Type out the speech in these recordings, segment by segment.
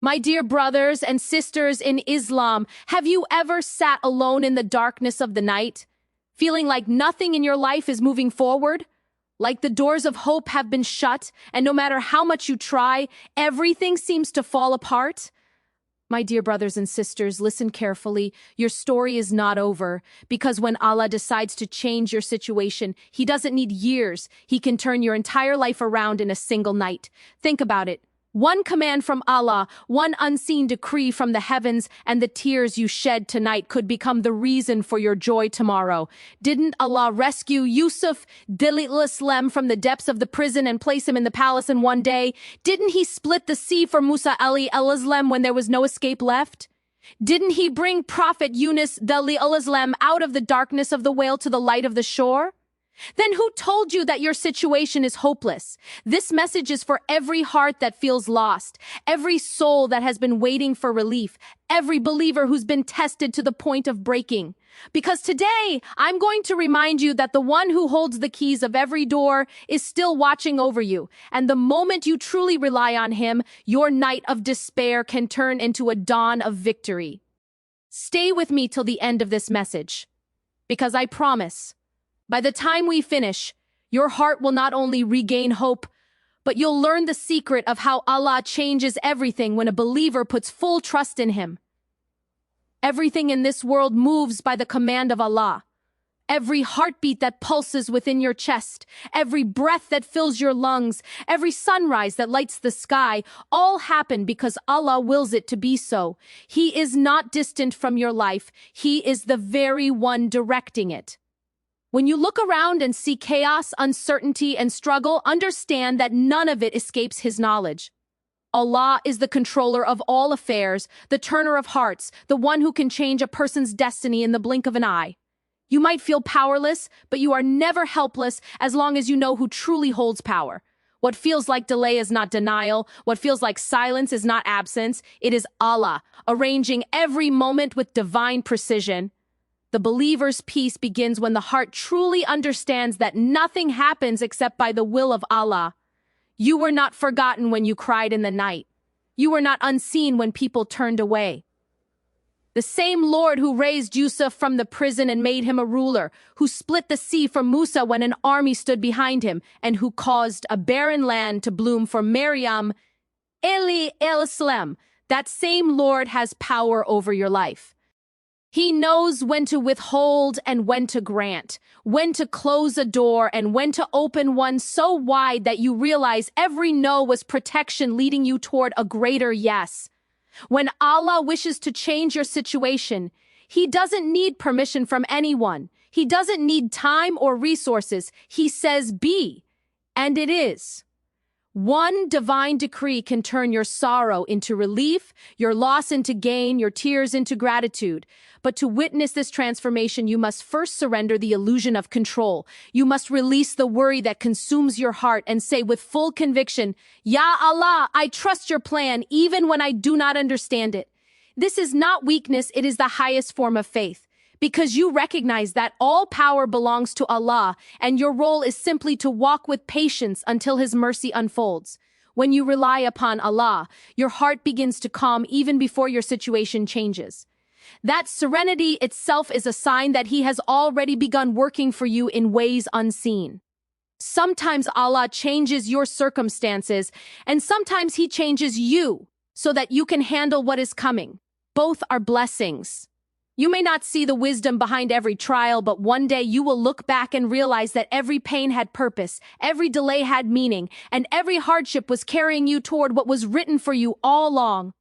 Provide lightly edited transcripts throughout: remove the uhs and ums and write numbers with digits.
My dear brothers and sisters in Islam, have you ever sat alone in the darkness of the night, feeling like nothing in your life is moving forward? Like the doors of hope have been shut, and no matter how much you try, everything seems to fall apart? My dear brothers and sisters, listen carefully. Your story is not over, because when Allah decides to change your situation, He doesn't need years. He can turn your entire life around in a single night. Think about it. One command from Allah, one unseen decree from the heavens, and the tears you shed tonight could become the reason for your joy tomorrow. Didn't Allah rescue Yusuf Islam from the depths of the prison and place him in the palace in one day? Didn't He split the sea for Musa Islam when there was no escape left? Didn't He bring Prophet Yunus Islam out of the darkness of the whale to the light of the shore? Then who told you that your situation is hopeless? This message is for every heart that feels lost, every soul that has been waiting for relief, every believer who's been tested to the point of breaking. Because today, I'm going to remind you that the one who holds the keys of every door is still watching over you. And the moment you truly rely on Him, your night of despair can turn into a dawn of victory. Stay with me till the end of this message, because I promise, by the time we finish, your heart will not only regain hope, but you'll learn the secret of how Allah changes everything when a believer puts full trust in Him. Everything in this world moves by the command of Allah. Every heartbeat that pulses within your chest, every breath that fills your lungs, every sunrise that lights the sky, all happen because Allah wills it to be so. He is not distant from your life. He is the very one directing it. When you look around and see chaos, uncertainty, and struggle, understand that none of it escapes His knowledge. Allah is the controller of all affairs, the turner of hearts, the one who can change a person's destiny in the blink of an eye. You might feel powerless, but you are never helpless as long as you know who truly holds power. What feels like delay is not denial. What feels like silence is not absence. It is Allah, arranging every moment with divine precision. The believer's peace begins when the heart truly understands that nothing happens except by the will of Allah. You were not forgotten when you cried in the night. You were not unseen when people turned away. The same Lord who raised Yusuf from the prison and made him a ruler, who split the sea for Musa when an army stood behind him, and who caused a barren land to bloom for Maryam, Islam, that same Lord has power over your life. He knows when to withhold and when to grant, when to close a door and when to open one so wide that you realize every no was protection leading you toward a greater yes. When Allah wishes to change your situation, He doesn't need permission from anyone. He doesn't need time or resources. He says be, and it is. One divine decree can turn your sorrow into relief, your loss into gain, your tears into gratitude. But to witness this transformation, you must first surrender the illusion of control. You must release the worry that consumes your heart and say with full conviction, Ya Allah, I trust your plan even when I do not understand it. This is not weakness, it is the highest form of faith. Because you recognize that all power belongs to Allah, and your role is simply to walk with patience until His mercy unfolds. When you rely upon Allah, your heart begins to calm even before your situation changes. That serenity itself is a sign that He has already begun working for you in ways unseen. Sometimes Allah changes your circumstances, and sometimes He changes you so that you can handle what is coming. Both are blessings. You may not see the wisdom behind every trial, but one day you will look back and realize that every pain had purpose, every delay had meaning, and every hardship was carrying you toward what was written for you all along.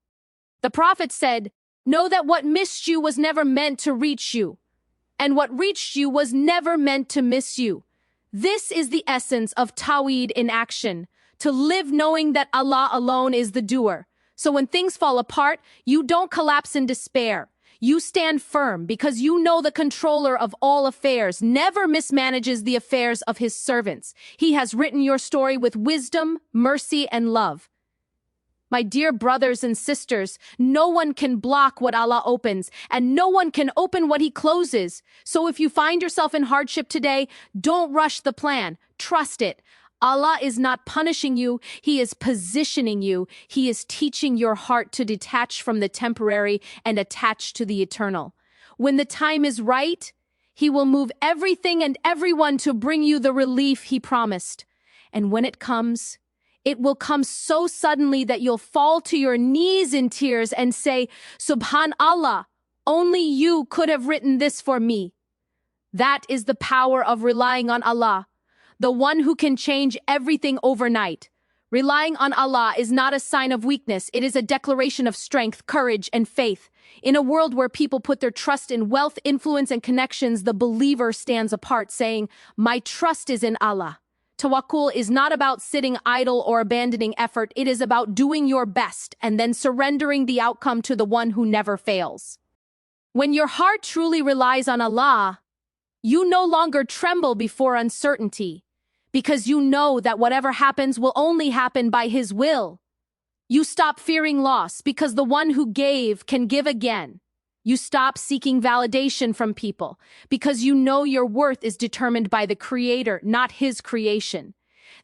The Prophet said, "Know that what missed you was never meant to reach you, and what reached you was never meant to miss you." This is the essence of Tawhid in action, to live knowing that Allah alone is the doer. So when things fall apart, you don't collapse in despair. You stand firm because you know the controller of all affairs never mismanages the affairs of His servants. He has written your story with wisdom, mercy, and love. My dear brothers and sisters, no one can block what Allah opens, and no one can open what He closes. So if you find yourself in hardship today, don't rush the plan. Trust it. Allah is not punishing you, He is positioning you. He is teaching your heart to detach from the temporary and attach to the eternal. When the time is right, He will move everything and everyone to bring you the relief He promised. And when it comes, it will come so suddenly that you'll fall to your knees in tears and say, Subhanallah, only you could have written this for me. That is the power of relying on Allah, the one who can change everything overnight. Relying on Allah is not a sign of weakness. It is a declaration of strength, courage, and faith. In a world where people put their trust in wealth, influence, and connections, the believer stands apart, saying, "My trust is in Allah." Tawakkul is not about sitting idle or abandoning effort. It is about doing your best and then surrendering the outcome to the one who never fails. When your heart truly relies on Allah, you no longer tremble before uncertainty, because you know that whatever happens will only happen by His will. You stop fearing loss because the one who gave can give again. You stop seeking validation from people because you know your worth is determined by the Creator, not His creation.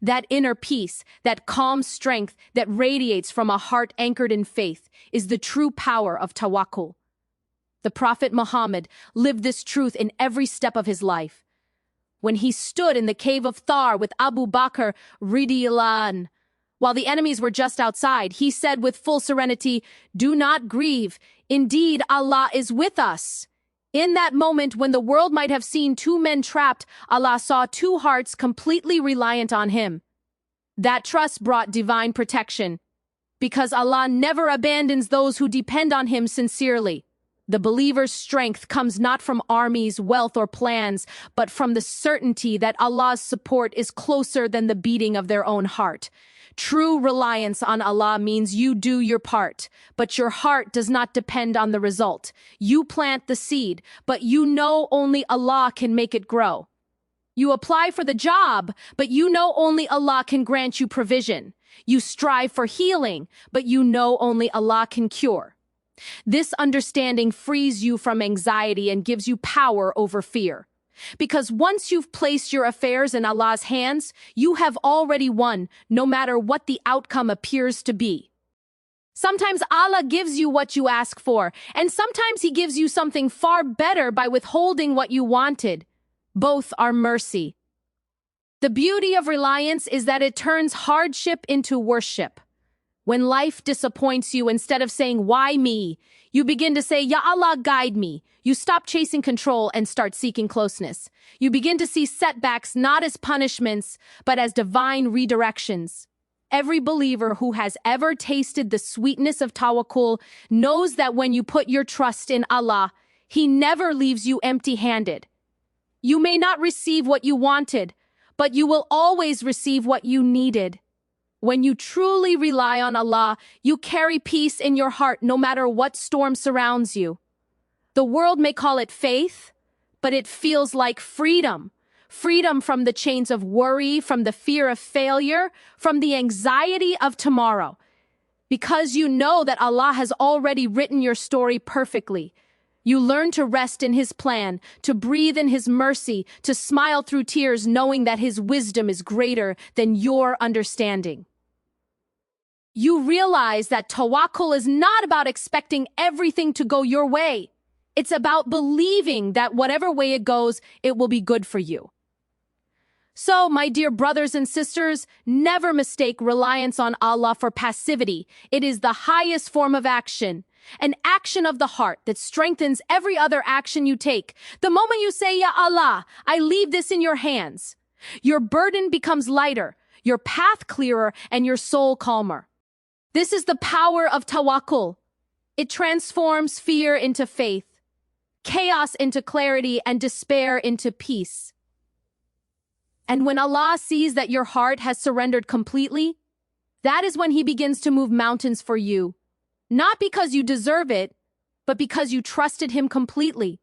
That inner peace, that calm strength that radiates from a heart anchored in faith is the true power of tawakkul. The Prophet Muhammad lived this truth in every step of his life. When he stood in the cave of Thar with Abu Bakr radiyallahu anh, while the enemies were just outside, he said with full serenity, "Do not grieve. Indeed, Allah is with us." In that moment, when the world might have seen two men trapped, Allah saw two hearts completely reliant on Him. That trust brought divine protection, because Allah never abandons those who depend on Him sincerely. The believer's strength comes not from armies, wealth, or plans, but from the certainty that Allah's support is closer than the beating of their own heart. True reliance on Allah means you do your part, but your heart does not depend on the result. You plant the seed, but you know only Allah can make it grow. You apply for the job, but you know only Allah can grant you provision. You strive for healing, but you know only Allah can cure. This understanding frees you from anxiety and gives you power over fear. Because once you've placed your affairs in Allah's hands, you have already won, no matter what the outcome appears to be. Sometimes Allah gives you what you ask for, and sometimes He gives you something far better by withholding what you wanted. Both are mercy. The beauty of reliance is that it turns hardship into worship. When life disappoints you, instead of saying, "Why me?" you begin to say, "Ya Allah, guide me." You stop chasing control and start seeking closeness. You begin to see setbacks not as punishments, but as divine redirections. Every believer who has ever tasted the sweetness of tawakkul knows that when you put your trust in Allah, He never leaves you empty-handed. You may not receive what you wanted, but you will always receive what you needed. When you truly rely on Allah, you carry peace in your heart no matter what storm surrounds you. The world may call it faith, but it feels like freedom. Freedom from the chains of worry, from the fear of failure, from the anxiety of tomorrow. Because you know that Allah has already written your story perfectly. You learn to rest in His plan, to breathe in His mercy, to smile through tears knowing that His wisdom is greater than your understanding. You realize that tawakkul is not about expecting everything to go your way. It's about believing that whatever way it goes, it will be good for you. So, my dear brothers and sisters, never mistake reliance on Allah for passivity. It is the highest form of action, an action of the heart that strengthens every other action you take. The moment you say, "Ya Allah, I leave this in your hands," your burden becomes lighter, your path clearer, and your soul calmer. This is the power of tawakkul. It transforms fear into faith, chaos into clarity, and despair into peace. And when Allah sees that your heart has surrendered completely, that is when He begins to move mountains for you. Not because you deserve it, but because you trusted Him completely.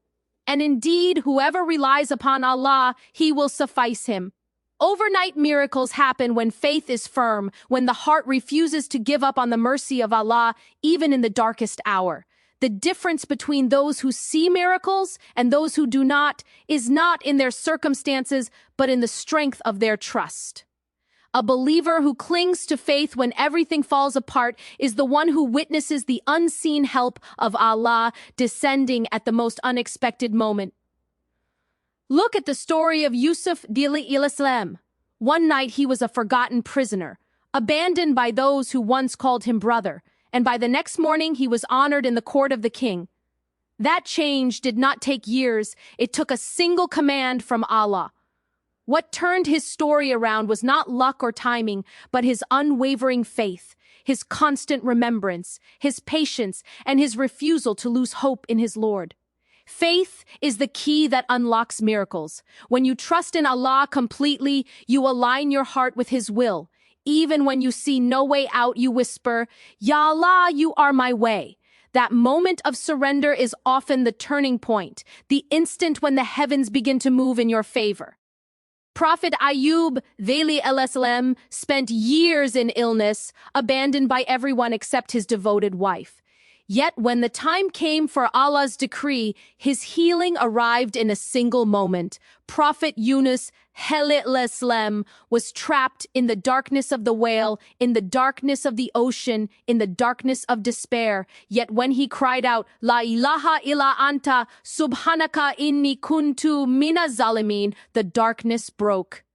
And indeed, whoever relies upon Allah, He will suffice him. Overnight miracles happen when faith is firm, when the heart refuses to give up on the mercy of Allah, even in the darkest hour. The difference between those who see miracles and those who do not is not in their circumstances, but in the strength of their trust. A believer who clings to faith when everything falls apart is the one who witnesses the unseen help of Allah descending at the most unexpected moment. Look at the story of Yusuf Islam. One night he was a forgotten prisoner, abandoned by those who once called him brother, and by the next morning he was honored in the court of the king. That change did not take years, it took a single command from Allah. What turned his story around was not luck or timing, but his unwavering faith, his constant remembrance, his patience, and his refusal to lose hope in his Lord. Faith is the key that unlocks miracles. When you trust in Allah completely, you align your heart with His will. Even when you see no way out, you whisper, "Ya Allah, you are my way." That moment of surrender is often the turning point, the instant when the heavens begin to move in your favor. Prophet Ayub (salam) spent years in illness, abandoned by everyone except his devoted wife. Yet when the time came for Allah's decree, his healing arrived in a single moment. Prophet Yunus (salam) was trapped in the darkness of the whale, in the darkness of the ocean, in the darkness of despair. Yet when he cried out, "La ilaha illa anta, subhanaka inni kuntu minaz zalimin," the darkness broke.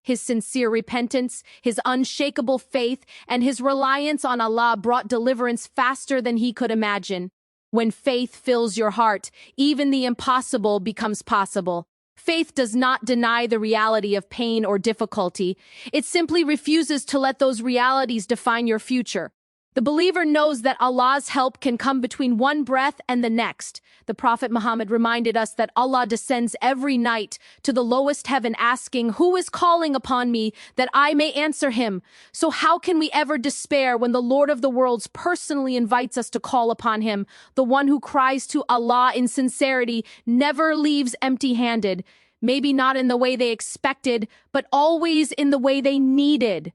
His sincere repentance, his unshakable faith, and his reliance on Allah brought deliverance faster than he could imagine. When faith fills your heart, even the impossible becomes possible. Faith does not deny the reality of pain or difficulty. It simply refuses to let those realities define your future. The believer knows that Allah's help can come between one breath and the next. The Prophet Muhammad reminded us that Allah descends every night to the lowest heaven asking, "Who is calling upon me that I may answer him?" So how can we ever despair when the Lord of the worlds personally invites us to call upon him? The one who cries to Allah in sincerity never leaves empty-handed. Maybe not in the way they expected, but always in the way they needed.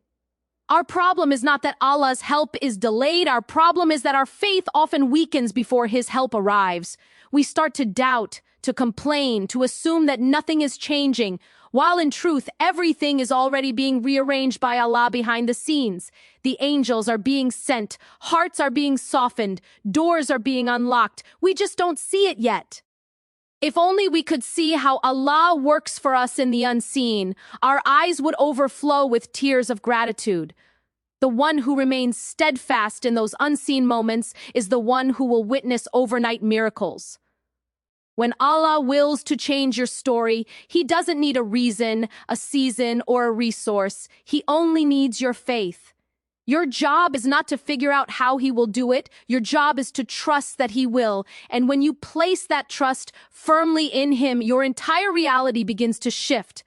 Our problem is not that Allah's help is delayed. Our problem is that our faith often weakens before His help arrives. We start to doubt, to complain, to assume that nothing is changing, while in truth, everything is already being rearranged by Allah behind the scenes. The angels are being sent, hearts are being softened, doors are being unlocked. We just don't see it yet. If only we could see how Allah works for us in the unseen, our eyes would overflow with tears of gratitude. The one who remains steadfast in those unseen moments is the one who will witness overnight miracles. When Allah wills to change your story, He doesn't need a reason, a season, or a resource. He only needs your faith. Your job is not to figure out how He will do it. Your job is to trust that He will. And when you place that trust firmly in Him, your entire reality begins to shift.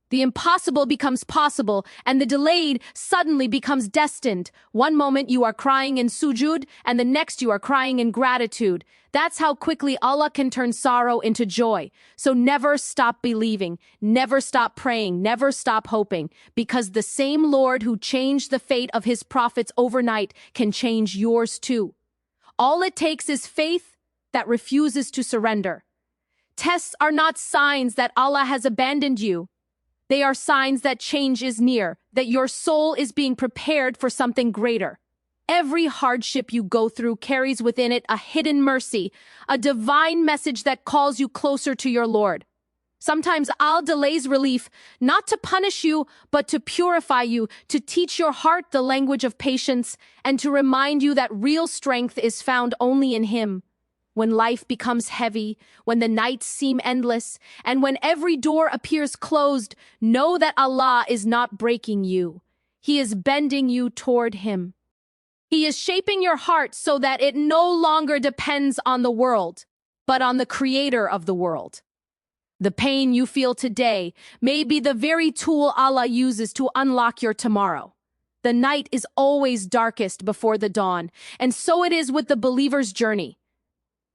The impossible becomes possible, and the delayed suddenly becomes destined. One moment you are crying in sujud, and the next you are crying in gratitude. That's how quickly Allah can turn sorrow into joy. So never stop believing, never stop praying, never stop hoping, because the same Lord who changed the fate of His prophets overnight can change yours too. All it takes is faith that refuses to surrender. Tests are not signs that Allah has abandoned you. They are signs that change is near, that your soul is being prepared for something greater. Every hardship you go through carries within it a hidden mercy, a divine message that calls you closer to your Lord. Sometimes Allah delays relief, not to punish you, but to purify you, to teach your heart the language of patience, and to remind you that real strength is found only in Him. When life becomes heavy, when the nights seem endless, and when every door appears closed, know that Allah is not breaking you. He is bending you toward Him. He is shaping your heart so that it no longer depends on the world, but on the Creator of the world. The pain you feel today may be the very tool Allah uses to unlock your tomorrow. The night is always darkest before the dawn, and so it is with the believer's journey.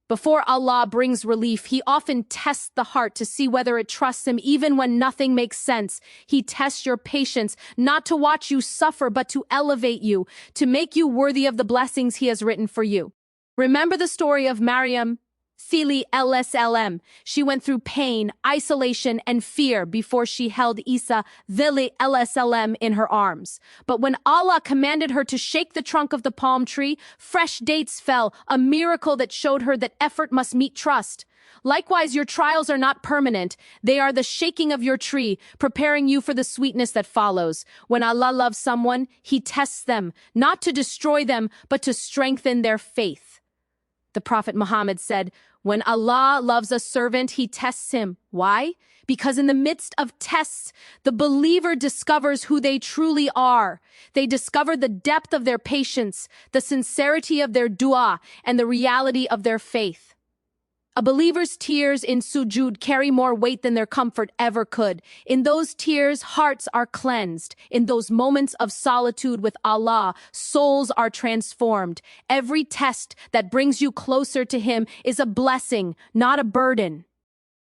Before Allah brings relief, He often tests the heart to see whether it trusts Him even when nothing makes sense. He tests your patience, not to watch you suffer, but to elevate you, to make you worthy of the blessings He has written for you. Remember the story of Maryam Thili LSLM. She went through pain, isolation, and fear before she held Isa Thili LSLM in her arms. But when Allah commanded her to shake the trunk of the palm tree, fresh dates fell, a miracle that showed her that effort must meet trust. Likewise, your trials are not permanent. They are the shaking of your tree, preparing you for the sweetness that follows. When Allah loves someone, He tests them, not to destroy them, but to strengthen their faith. The Prophet Muhammad said, when Allah loves a servant, He tests him. Why? Because in the midst of tests, the believer discovers who they truly are. They discover the depth of their patience, the sincerity of their dua, and the reality of their faith. A believer's tears in sujud carry more weight than their comfort ever could. In those tears, hearts are cleansed. In those moments of solitude with Allah, souls are transformed. Every test that brings you closer to Him is a blessing, not a burden.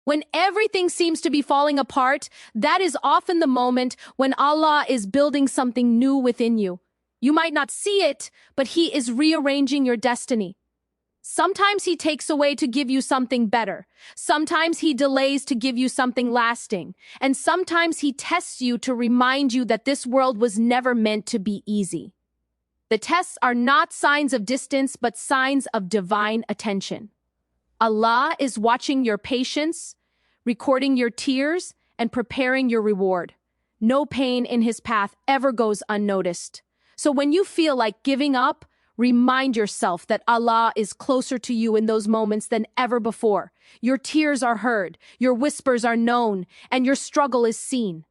When everything seems to be falling apart, that is often the moment when Allah is building something new within you. You might not see it, but He is rearranging your destiny. Sometimes He takes away to give you something better. Sometimes He delays to give you something lasting. And sometimes He tests you to remind you that this world was never meant to be easy. The tests are not signs of distance, but signs of divine attention. Allah is watching your patience, recording your tears, and preparing your reward. No pain in His path ever goes unnoticed. So when you feel like giving up, remind yourself that Allah is closer to you in those moments than ever before. Your tears are heard, your whispers are known, and your struggle is seen.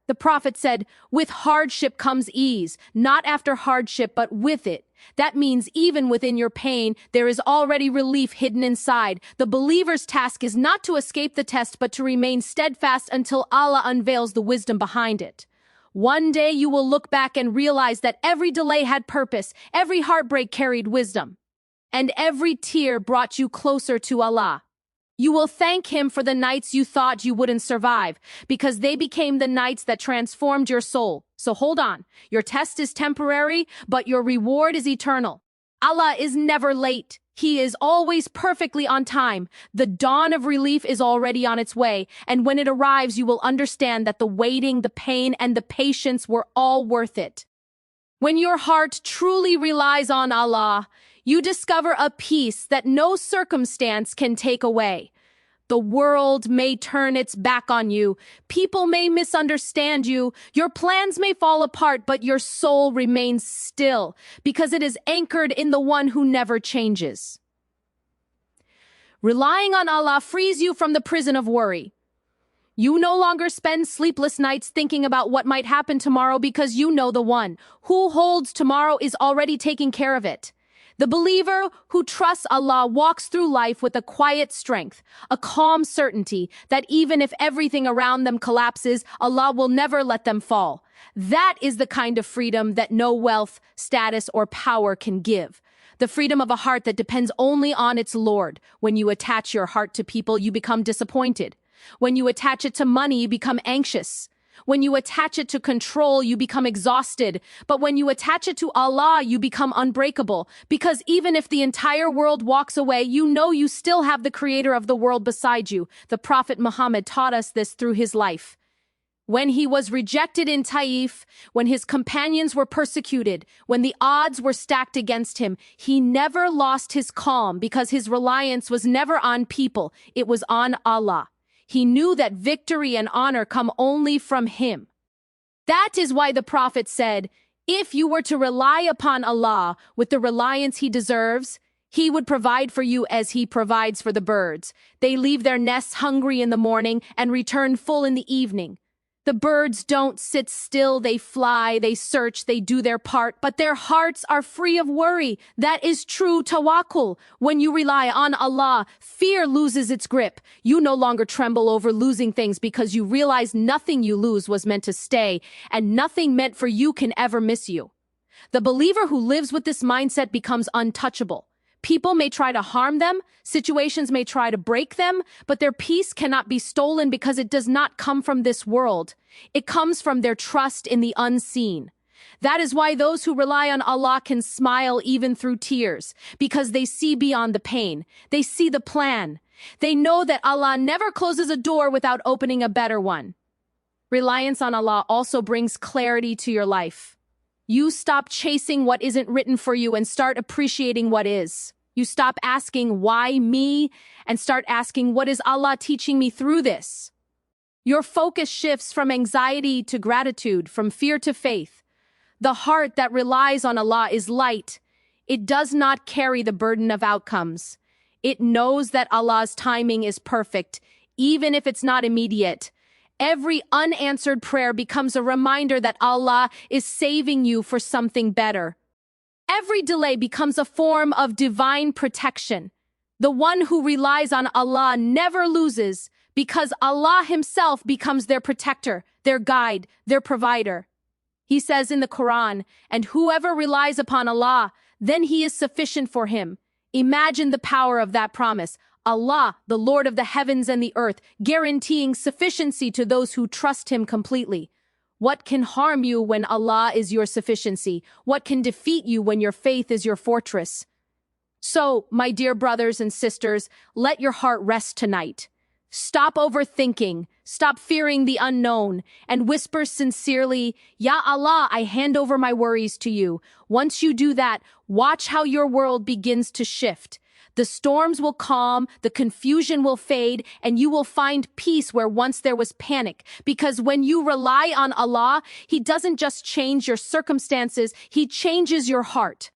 The Prophet said, with hardship comes ease, not after hardship, but with it. That means even within your pain, there is already relief hidden inside. The believer's task is not to escape the test, but to remain steadfast until Allah unveils the wisdom behind it. One day you will look back and realize that every delay had purpose, every heartbreak carried wisdom, and every tear brought you closer to Allah. You will thank Him for the nights you thought you wouldn't survive, because they became the nights that transformed your soul. So hold on. Your test is temporary, but your reward is eternal. Allah is never late. He is always perfectly on time. The dawn of relief is already on its way, and when it arrives, you will understand that the waiting, the pain, and the patience were all worth it. When your heart truly relies on Allah, you discover a peace that no circumstance can take away. The world may turn its back on you. People may misunderstand you. Your plans may fall apart, but your soul remains still because it is anchored in the one who never changes. Relying on Allah frees you from the prison of worry. You no longer spend sleepless nights thinking about what might happen tomorrow because you know the one who holds tomorrow is already taking care of it. The believer who trusts Allah walks through life with a quiet strength, a calm certainty that even if everything around them collapses, Allah will never let them fall. That is the kind of freedom that no wealth, status, or power can give. The freedom of a heart that depends only on its Lord. When you attach your heart to people, you become disappointed. When you attach it to money, you become anxious. When you attach it to control, you become exhausted. But when you attach it to Allah, you become unbreakable. Because even if the entire world walks away, you know you still have the creator of the world beside you. The Prophet Muhammad taught us this through his life. When he was rejected in Taif, when his companions were persecuted, when the odds were stacked against him, he never lost his calm because his reliance was never on people, it was on Allah. He knew that victory and honor come only from Him. That is why the Prophet said, if you were to rely upon Allah with the reliance He deserves, He would provide for you as He provides for the birds. They leave their nests hungry in the morning and return full in the evening. The birds don't sit still, they fly, they search, they do their part, but their hearts are free of worry. That is true tawakkul. When you rely on Allah, fear loses its grip. You no longer tremble over losing things because you realize nothing you lose was meant to stay, and nothing meant for you can ever miss you. The believer who lives with this mindset becomes untouchable. People may try to harm them, situations may try to break them, but their peace cannot be stolen because it does not come from this world. It comes from their trust in the unseen. That is why those who rely on Allah can smile even through tears, because they see beyond the pain. They see the plan. They know that Allah never closes a door without opening a better one. Reliance on Allah also brings clarity to your life. You stop chasing what isn't written for you and start appreciating what is. You stop asking, why me? And start asking, what is Allah teaching me through this? Your focus shifts from anxiety to gratitude, from fear to faith. The heart that relies on Allah is light. It does not carry the burden of outcomes. It knows that Allah's timing is perfect, even if it's not immediate. Every unanswered prayer becomes a reminder that Allah is saving you for something better. Every delay becomes a form of divine protection. The one who relies on Allah never loses, because Allah himself becomes their protector, their guide, their provider. He says in the Quran, "And whoever relies upon Allah, then he is sufficient for him." Imagine the power of that promise. Allah, the Lord of the heavens and the earth, guaranteeing sufficiency to those who trust him completely. What can harm you when Allah is your sufficiency? What can defeat you when your faith is your fortress? So, my dear brothers and sisters, let your heart rest tonight. Stop overthinking, stop fearing the unknown, and whisper sincerely, "Ya Allah, I hand over my worries to you." Once you do that, watch how your world begins to shift. The storms will calm, the confusion will fade, and you will find peace where once there was panic. Because when you rely on Allah, He doesn't just change your circumstances, He changes your heart.